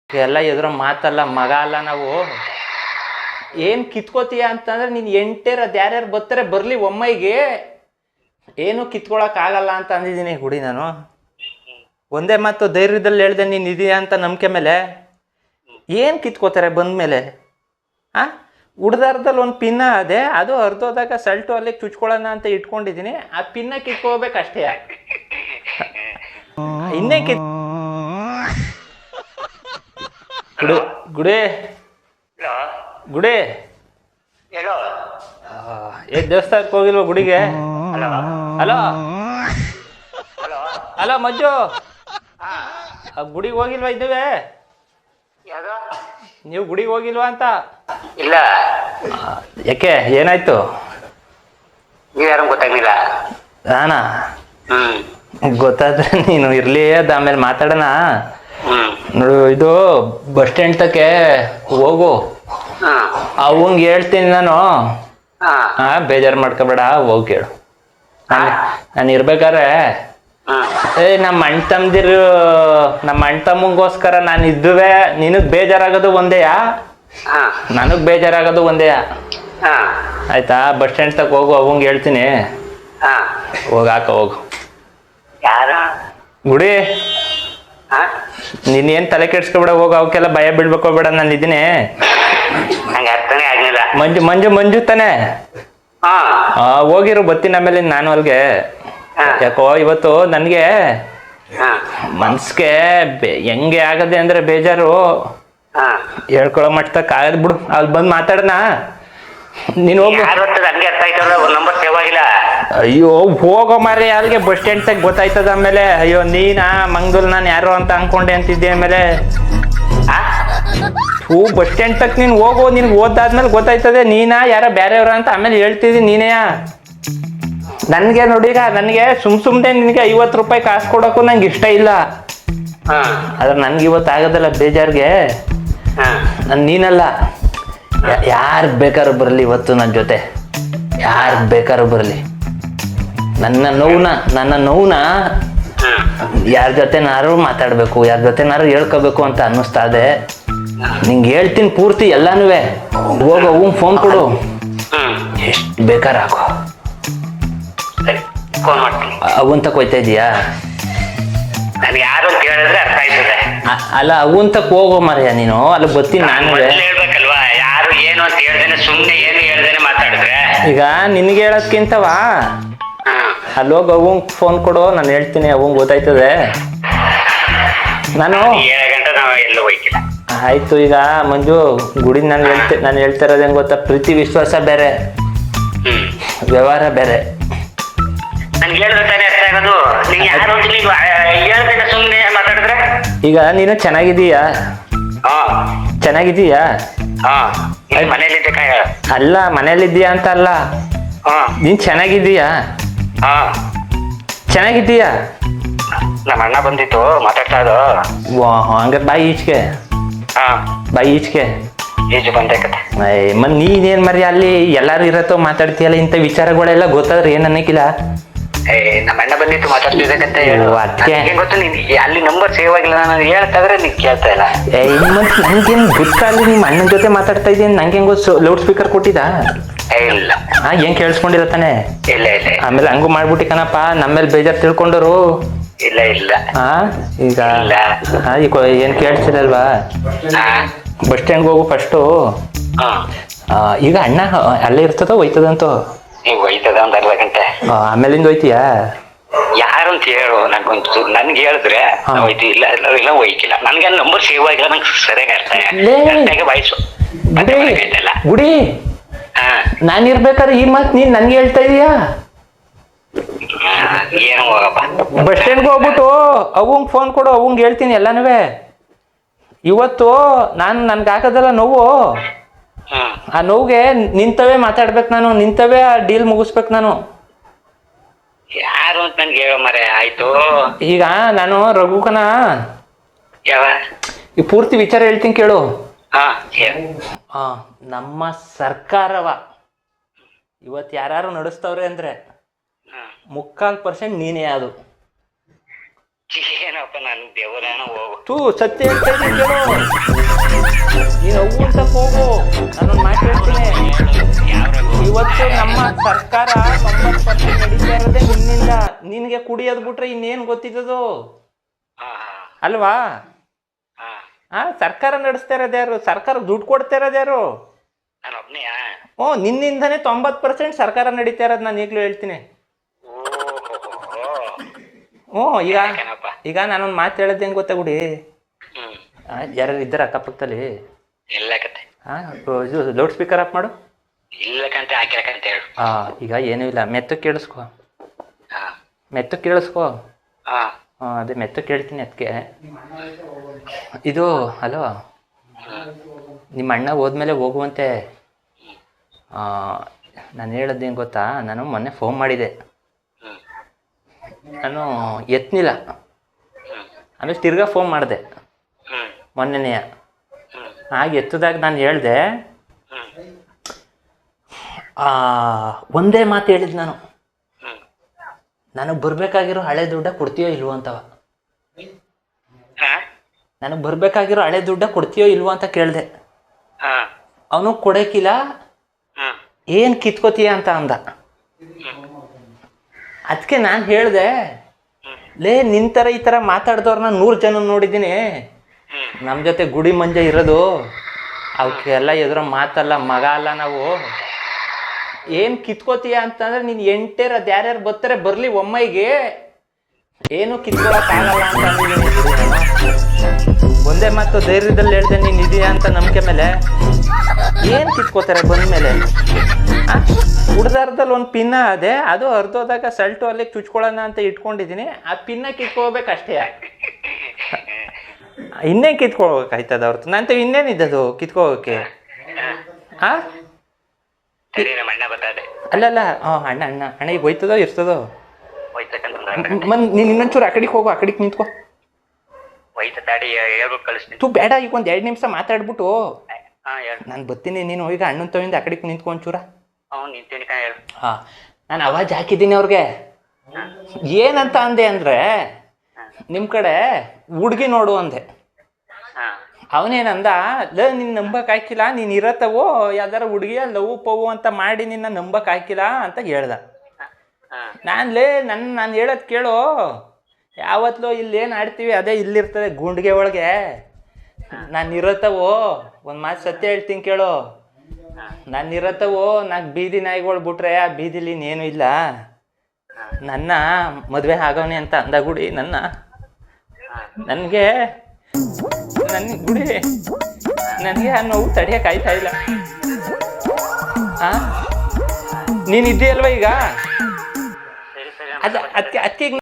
ಎಲ್ಲ ಎದುರ ಮಾತಲ್ಲ ಮಗ ಅಲ್ಲ ನಾವು. ಏನು ಕಿತ್ಕೋತೀಯ ಅಂತಂದ್ರೆ ನೀನು ಎಂಟೇರದು ಯಾರ್ಯಾರು ಬರ್ತಾರೆ ಬರಲಿ ಒಮ್ಮೈಗೆ, ಏನು ಕಿತ್ಕೊಳಕ್ಕಾಗಲ್ಲ ಅಂತ ಅಂದಿದ್ದೀನಿ ಹುಡಿ. ನಾನು ಒಂದೇ ಮಾತು ಧೈರ್ಯದಲ್ಲಿ ಹೇಳ್ದೆ ನೀನು ಇದೆಯಾ ಅಂತ ನಂಬಿಕೆ ಮೇಲೆ. ಏನು ಕಿತ್ಕೋತಾರೆ ಬಂದಮೇಲೆ? ಹಾಂ, ಉಡ್ದಾರದಲ್ಲಿ ಒಂದು ಪಿನ್ನ ಅದೇ, ಅದು ಅರ್ಧೋದಾಗ ಸಲ್ಟು ಅಲ್ಲಿ ಚುಚ್ಕೊಳ್ಳೋಣ ಅಂತ ಇಟ್ಕೊಂಡಿದ್ದೀನಿ. ಆ ಪಿನ್ನ ಕಿತ್ಕೋಬೇಕಷ್ಟೇ. ಇನ್ನೇ ಗುಡಿ ಗುಡಿ ದೇವಸ್ಥಾನಕ್ಕೆ ಹೋಗಿಲ್ವ ಗುಡಿಗೆ? ಹಲೋ ಹಲೋ ಮಂಜು, ಗುಡಿಗೆ ಹೋಗಿಲ್ವಾ? ಇದ್ದೇವೆ. ನೀವು ಗುಡಿಗೆ ಹೋಗಿಲ್ವಾ ಅಂತ? ಇಲ್ಲ. ಯಾಕೆ, ಏನಾಯ್ತು? ನೀವ್ಯಾರು ಗೊತ್ತಾಗ್ಲಿಲ್ಲ? ನಾನಾ? ಗೊತ್ತಾದ್ರೆ ನೀನು ಇರ್ಲಿ, ಅದು ಆಮೇಲೆ ಮಾತಾಡೋಣ. ನೋಡು, ಇದು ಬಸ್ ಸ್ಟ್ಯಾಂಡ್ ತಕ್ಕೆ ಹೋಗು, ಅವಂಗೆ ಹೇಳ್ತೀನಿ ನಾನು. ಬೇಜಾರು ಮಾಡ್ಕೋಬೇಡ, ಹೋಗಿ ಕೇಳು. ನಾನು ಇರ್ಬೇಕಾದ್ರೆ ನಮ್ಮ ಅಣ್ಣ ತಮ್ಮದಿರು, ನಮ್ಮ ಅಣ್ಣ ತಮ್ಮಂಗೋಸ್ಕರ ನಾನು ಇದ್ದುವೆ. ನಿನಗೆ ಬೇಜಾರಾಗೋದು ಒಂದೇಯಾ, ನನಗೆ ಬೇಜಾರಾಗೋದು ಒಂದೇಯಾ? ಆಯ್ತಾ? ಬಸ್ ಸ್ಟ್ಯಾಂಡ್ ತಕ್ಕ ಹೋಗು, ಅವಂಗೆ ಹೇಳ್ತೀನಿ. ಹೋಗಾಕ ಹೋಗು. ಗುಡಿ, ನೀನೇನು ತಲೆ ಕೆಡ್ಸ್ಕೊಬೇಡ, ಹೋಗು. ಅವಕ್ಕೆಲ್ಲ ಭಯ ಬೀಳ್ಬೇಕೋಬೇಡ, ನಾನು ಇದ್ದೀನಿ. ಮಂಜು ಮಂಜು ಮಂಜು ತಾನೆ? ಹೋಗಿರು, ಬತ್ತೀನಿ ಆಮೇಲೆ ನಾನು ಅಲ್ಲಿಗೆ. ಯಾಕೋ ಇವತ್ತು ನನಗೆ ಮನ್ಸಿಗೆ ಹೆಂಗೆ ಆಗದೆ ಅಂದ್ರೆ ಬೇಜಾರು, ಹೇಳ್ಕೊಳೋ ಮಟ್ಟಕ್ಕೆ ಆಗದ್ ಬಿಡು. ಅಲ್ಲಿ ಬಂದು ಮಾತಾಡೋಣ. ನೀನು ಹೋಗು. ಅಯ್ಯೋ ಹೋಗೋ ಮಾರಿ, ಅಲ್ಲಿಗೆ ಬಸ್ ಸ್ಟ್ಯಾಂಡ್ ತಗ ಗೊತ್ತಾಯ್ತದ ಆಮೇಲೆ. ಅಯ್ಯೋ ನೀನಾ ಮಂಗಲ್, ನಾನು ಯಾರೋ ಅಂತ ಅನ್ಕೊಂಡೆ ಅಂತಿದ್ದೆ ಆಮೇಲೆ. ಬಸ್ ಸ್ಟ್ಯಾಂಡ್ ತಕ್ ನೀನು ಹೋಗು, ನಿನ್ಗೆ ಓದಾದ್ಮೇಲೆ ಗೊತ್ತಾಯ್ತದೆ ನೀನಾ ಯಾರ ಬೇರೆಯವ್ರ ಅಂತ ಆಮೇಲೆ ಹೇಳ್ತಿದ್ದೀನಿ. ನೀನೇ ನನಗೆ ನೋಡೀಗ, ನನಗೆ ಸುಮ್ಮನೆ ನಿನಗೆ 50 ರೂಪಾಯಿ ಕಾಸು ಕೊಡೋಕ್ಕೂ ನಂಗೆ ಇಷ್ಟ ಇಲ್ಲ. ಆದ್ರೆ ನನ್ಗೆ ಇವತ್ತು ಆಗೋದಲ್ಲ ಬೇಜಾರ್ಗೆ. ನಾನು ನೀನಲ್ಲ, ಯಾರು ಬೇಕಾದ್ರೂ ಬರಲಿ ಇವತ್ತು ನನ್ನ ಜೊತೆ, ಯಾರು ಬೇಕಾದ್ರೂ ಬರಲಿ. ನನ್ನ ನೋವುನ ಯಾರ ಜೊತೆನಾರು ಮಾತಾಡಬೇಕು, ಯಾರ ಜೊತೆನಾರು ಹೇಳ್ಕೋಬೇಕು ಅಂತ ಅನ್ನಿಸ್ತಾ ಇದೆ. ನಿಂಗೆ ಹೇಳ್ತೀನಿ ಪೂರ್ತಿ ಎಲ್ಲಾನು. ಹೋಗೋ, ಅವಂಗೆ ಫೋನ್ ಕೊಡು, ಎಷ್ಟು ಬೇಕಾದ್ರೆ ಹಾಕೋ. ಅವನ್ ತಕ ಹೋಯ್ತಾ ಇದೀಯಾ? ಅಲ್ಲ, ಅವನ್ ತಕ ಹೋಗೋ ಮರ್ಯ ನೀನು. ಅಲ್ಲಿ ಬರ್ತೀನಿ ನಾನು. ಯಾರು ಏನು ಅಂತ ಹೇಳ್ದೇನೆ, ಸುಮ್ಮನೆ ಏನು ಹೇಳ್ದೇನೆ ಮಾತಾಡಿದ್ರೆ ಈಗ ನಿನ್ಗೆ ಹೇಳೋದ್ಕಿಂತವಾ ಅಲ್ಲಿ ಹೋಗಿ ಅವಂಗ್ ಫೋನ್ ಕೊಡು, ನಾನು ಹೇಳ್ತೀನಿ. ಅವಂಗ್ ಗೊತ್ತಾಯ್ತದೆ. ನಾನು ಆಯ್ತು. ಈಗ ಮಂಜು, ಗುಡಿ ನಾನು ಹೇಳ್ತಾ ಇರೋದೇನು ಗೊತ್ತಾ? ಪ್ರೀತಿ ವಿಶ್ವಾಸ ಬೇರೆ, ವ್ಯವಹಾರ ಬೇರೆ. ಈಗ ನೀನು ಚೆನ್ನಾಗಿದೀಯಾ? ಚೆನ್ನಾಗಿದೀಯಾ? ಅಲ್ಲ, ಮನೇಲಿದ್ದೀಯಾ ಅಂತ ಅಲ್ಲ, ನೀನ್ ಚೆನ್ನಾಗಿದ್ದೀಯಾ? ಚೆನ್ನಾಗಿದ್ದೀಯಾ? ನಮ್ಮ ಅಣ್ಣ ಬಂದಿತ್ತು, ಮಾತಾಡ್ತಾ ಇದ್ದು. ಹಂಗಾರೆ ಬಾಯಿ ಈಚೆಗೆ, ಬಾಯಿ ಈಚೆಗೆ ಈಜು ಬಂದೈತೆ. ಮತ್ ನೀನೇನ್ ಮರಿ ಅಲ್ಲಿ ಎಲ್ಲಾರು ಇರತ್ತೋ ಮಾತಾಡ್ತೀಯಲ್ಲ, ಇಂಥ ವಿಚಾರಗಳೆಲ್ಲ ಗೊತ್ತಾದ್ರೆ ಏನ್ ಅನ್ನಕ್ಕಿಲ್ಲ. ನಮ್ಮ ಅಣ್ಣ ಬಂದಿತ್ತು, ಮಾತಾಡ್ತಿದ್ದಕ್ಕಂತ ಗೊತ್ತು. ಅಲ್ಲಿ ನಂಬರ್ ಸೇವ್ ಆಗಿಲ್ಲ, ನಾನು ಹೇಳ್ತಾದ್ರೆ ನೀನ್ ಕೇಳ್ತಾ ಇಲ್ಲ. ನನ್ಗೇನ್ ಗೊತ್ತ, ಅಲ್ಲಿ ನಿಮ್ಮ ಅಣ್ಣನ ಜೊತೆ ಮಾತಾಡ್ತಾ ಇದ್ದೀನಿ. ನಂಗೆ ಹೆಂಗೋ ಲೌಡ್ ಸ್ಪೀಕರ್ ಕೊಟ್ಟಿದ್ದ? ಇಲ್ಲ. ಏನ್ ಕೇಳಿಸ್ಕೊಂಡಿರತ್ತಾನೆ? ಇಲ್ಲ ಇಲ್ಲ. ಆಮೇಲೆ ಹಂಗು ಮಾಡ್ಬಿಟ್ಟಿ ಕಣಪ್ಪ, ನಮ್ಮೇಲೆ ಬೇಜಾರು ತಿಳ್ಕೊಂಡರು. ಇಲ್ಲ ಇಲ್ಲ. ಈಗ ಏನ್ ಕೇಳ್ತಿರಲ್ವಾ? ಬಸ್ ಸ್ಟ್ಯಾಂಡ್ಗೆ ಹೋಗು ಫಸ್ಟು. ಈಗ ಅಣ್ಣ ಅಲ್ಲೇ ಇರ್ತದೋ ಹೋಯ್ತದಂತೋ? ಈಗ ಹೋಯ್ತದ ಒಂದ್ ಅರ್ಧ ಗಂಟೆ. ಆಮೇಲಿಂದ ಹೋಯ್ತೀಯಾ? ಯಾರಂತ ಹೇಳು, ನನ್ಗೆ ಹೇಳಿದ್ರೆ ಹೋಯ್ತು, ಇಲ್ಲ ಇಲ್ಲ ಹೋಯ್ತಿಲ್ಲ. ನನ್ಗೆ ನಂಬರ್ ಸೇವ್ ಆಗಿಲ್ಲ, ನಂಗೆ ಸರಿಯಾಗಿ ಅರ್ಥ ಬಾಯ್ಸು ಗುಡಿ. ನಾನು ಇರ್ಬೇಕಾದ್ರೆ ಈ ಮಾತು ನೀನ್ ನನ್ಗೆ ಹೇಳ್ತಾ ಇದೀಯಾ? ಏನು ಹೋಗಪ್ಪ, ಬಸ್ ಸ್ಟ್ಯಾಂಡ್ಗೆ ಹೋಗ್ಬಿಟ್ಟು ಅವಂಗ್ ಫೋನ್ ಕೊಡು, ಅವಂಗ್ ಹೇಳ್ತೀನಿ ಎಲ್ಲಾನು. ಇವತ್ತು ನನ್ಗೆ ಹಾಕೋದಲ್ಲ ನೋವು, ಆ ನೋವಿಗೆ ನಿಂತವೇ ಮಾತಾಡ್ಬೇಕು ನಾನು, ನಿಂತವೇ ಆ ಡೀಲ್ ಮುಗಿಸ್ಬೇಕು ನಾನು. ಯಾರು ಅಂತ ನನ್ಗೆ ಹೇಳೋ ಮರೆ. ಆಯ್ತು, ಈಗ ನಾನು ರಘುಕನ ಯಾವ ಈ ಪೂರ್ತಿ ವಿಚಾರ ಹೇಳ್ತೀನಿ ಕೇಳು. ನಮ್ಮ ಸರ್ಕಾರವ ಇವತ್ತು ಯಾರು ನಡೆಸ್ತವ್ರೆ ಅಂದ್ರೆ 3/4% ನೀನೇ. ಅದು ಏನಪ್ಪ ನನ್ ದೇವರೇನೋ ಹೋಗು. ತೂ ಸತ್ಯ ಹೇಳ್ತಾ ಇದ್ದೀನಿ ಕೇಳು. ನೀನು ಅವು ಅಂತ ಹೋಗು. ನಾನೊಂದು ಮಾತು ಹೇಳ್ತೀನಿ. ಇವತ್ತು ನಮ್ಮ ಸರ್ಕಾರ 90% ನಡೀತಾ ಇರೋದೇ ನಿನ್ನಿಂದ. ನಿನಗೆ ಕುಡಿಯೋದು ಬಿಟ್ರೆ ಇನ್ನೇನು ಗೊತ್ತಿದ್ದದು ಅಲ್ವಾ? ಸರ್ಕಾರ ನಡೆಸ್ತಾ ಇರೋದು ಯಾರು? ಸರ್ಕಾರ ದುಡ್ಡು ಕೊಡ್ತಾ ಇರೋದು ಯಾರು? ನಿನ್ನಿಂದನೇ 90% ಸರ್ಕಾರ ನಡೀತಾ ಇರೋದು. ನಾನು ಈಗಲೂ ಹೇಳ್ತೀನಿ. ಈಗ ನಾನೊಂದು ಮಾತು ಹೇಳೋದು ಹೆಂಗೆ ಗೊತ್ತಾ ಗುಡಿ? ಯಾರು ಇದ್ದಾರೆ ಅಕ್ಕಪಕ್ಕದಲ್ಲಿ? ಇದು ಲೌಡ್ ಸ್ಪೀಕರ್ ಆಫ್ ಮಾಡು. ಈಗ ಏನೂ ಇಲ್ಲ, ಮೆತ್ತು ಕೇಳಿಸ್ಕೊ. ಅದೇ ಮೆತ್ತು ಕೇಳ್ತೀನಿ ಅದಕ್ಕೆ. ಇದು ಹಲೋ, ನಿಮ್ಮ ಅಣ್ಣ ಹೋದ್ಮೇಲೆ ಹೋಗುವಂತೆ. ನಾನು ಹೇಳೋದು ಹೆಂಗೆ ಗೊತ್ತಾ? ನಾನು ಮೊನ್ನೆ ಫೋನ್ ಮಾಡಿದೆ, ನಾನು ಎತ್ತನಿಲ್ಲ. ಆಮೇಲೆ ತಿರ್ಗಾ ಫೋನ್ ಮಾಡಿದೆ ಮೊನ್ನೆನೇ. ಹಾಗೆ ಎತ್ತದಾಗ ನಾನು ಹೇಳಿದೆ, ಒಂದೇ ಮಾತು ಹೇಳಿದ್ ನಾನು, ನನಗೆ ಬರಬೇಕಾಗಿರೋ ಹಳೆ ದುಡ್ಡ ಕೊಡ್ತೀಯೋ ಇಲ್ವೋ ಅಂತವ. ನನಗೆ ಬರಬೇಕಾಗಿರೋ ಹಳೆ ದುಡ್ಡ ಕೊಡ್ತೀಯೋ ಇಲ್ವೋ ಅಂತ ಕೇಳಿದೆ. ಅವನು ಕೊಡೋಕ್ಕಿಲ್ಲ, ಏನು ಕಿತ್ಕೋತೀಯ ಅಂತ ಅಂದ. ಅದಕ್ಕೆ ನಾನು ಹೇಳಿದೆ, ಲೇ ನಿನ್ ಥರ ಈ ಥರ ಮಾತಾಡ್ದವ್ರನ್ನ 100 ಜನ ನೋಡಿದ್ದೀನಿ. ನಮ್ಮ ಜೊತೆ ಗುಡಿ ಮಂಜ ಇರೋದು, ಅವಕ್ಕೆಲ್ಲ ಎದುರ ಮಾತಲ್ಲ, ಮಗ ಅಲ್ಲ ನಾವು. ಏನು ಕಿತ್ಕೋತೀಯ ಅಂತಂದ್ರೆ ನೀನು ಎಂಟೇರ ಅದು ಯಾರ್ಯಾರು ಬರ್ತಾರೆ ಬರಲಿ ಒಮ್ಮೈಗೆ, ಏನು ಕಿತ್ಕೊಳಕ್ಕಾಗಲ್ಲ ಅಂತ ಅಂದಿದ್ದೀನಿ. ಒಂದೇ ಮಾತು ಧೈರ್ಯದಲ್ಲಿ ಹೇಳ್ದೆ, ನೀನು ಇದೆಯಾ ಅಂತ ನಂಬಿಕೆ ಮೇಲೆ. ಏನು ಕಿತ್ಕೋತಾರೆ ಬಂದಮೇಲೆ? ಹುಡ್ದಾರದಲ್ಲಿ ಒಂದು ಪಿನ್ನ ಅದೇ, ಅದು ಹರಿದೋದಾಗ ಸಲ್ಟು ಅಲ್ಲಿ ಚುಚ್ಕೊಳ್ಳೋಣ ಅಂತ ಇಟ್ಕೊಂಡಿದ್ದೀನಿ. ಆ ಪಿನ್ನ ಕಿತ್ಕೋಬೇಕಷ್ಟೇ, ಇನ್ನೇನು ಕಿತ್ಕೋಬೇಕಾಯ್ತದ ಹೊರತು ನಂತ ಇನ್ನೇನಿದ್ದದು ಕಿತ್ಕೋಕೆ? ಅಲ್ಲಲ್ಲ, ಅಣ್ಣ ಈಗ ಹೋಯ್ತದೋ ಇರ್ತದೋ? ನೀನು ಇನ್ನೊಂಚೂರು ಆ ಕಡೆಗೆ ಹೋಗು, ಆ ಕಡೆಗೆ ನಿಂತ್ಕೋ. ತೂ ಬೇಡ, ಈಗ ಒಂದು 2 ನಿಮಿಷ ಮಾತಾಡ್ಬಿಟ್ಟು ನಾನು ಬರ್ತೀನಿ. ನೀನು ಈಗ ಅಣ್ಣನ ತವಿಂದ ಆ ಕಡೆಗೆ ನಿಂತ್ಕೊ ಒಂಚೂರ. ನಾನು ಅವಾಜ್ ಹಾಕಿದ್ದೀನಿ ಅವ್ರಿಗೆ. ಏನಂತ ಅಂದೆ ಅಂದರೆ, ನಿಮ್ಮ ಕಡೆ ಹುಡ್ಗಿ ನೋಡು ಅಂದೆ. ಅವನೇನಂದ, ನಿನ್ನ ನಂಬಕ್ ಹಾಕಿಲ್ಲ, ನೀನು ಇರತ್ತವೋ ಯಾವ್ದಾರ ಹುಡುಗಿಯ ಲವ್ ಪವು ಅಂತ ಮಾಡಿ ನಿನ್ನ ನಂಬಕ್ ಹಾಕಿಲ್ಲ ಅಂತ ಹೇಳ್ದ. ನಾನು ಹೇಳೋದು ಕೇಳು, ಯಾವತ್ತಲೋ ಇಲ್ಲೇನು ಆಡ್ತೀವಿ ಅದೇ ಇಲ್ಲಿರ್ತದೆ ಗುಂಡಿಗೆ ಒಳಗೆ. ನಾನು ಇರತ್ತವೋ, ಒಂದು ಮಾತು ಸತ್ಯ ಹೇಳ್ತೀನಿ ಕೇಳು, ನಾನು ಇರತ್ತವೋ. ನಾಲ್ಕು ಬೀದಿ ನಾಯಿಗಳು ಬಿಟ್ರೆ ಆ ಬೀದಿಲಿ ಇನ್ನೇನು ಇಲ್ಲ. ನನ್ನ ಮದುವೆ ಆಗೋನೆ ಅಂತ ಅಂದ ಗುಡಿ. ನನಗೆ ಗುಡಿ ನನಗೆ ಆ ನೋವು ತಡೆಯೋಕ್ಕಾಯ್ತಾ ಇಲ್ಲ. ನೀನು ಇದ್ದೀಯಲ್ವ ಈಗ? ಅದಕ್ಕೆ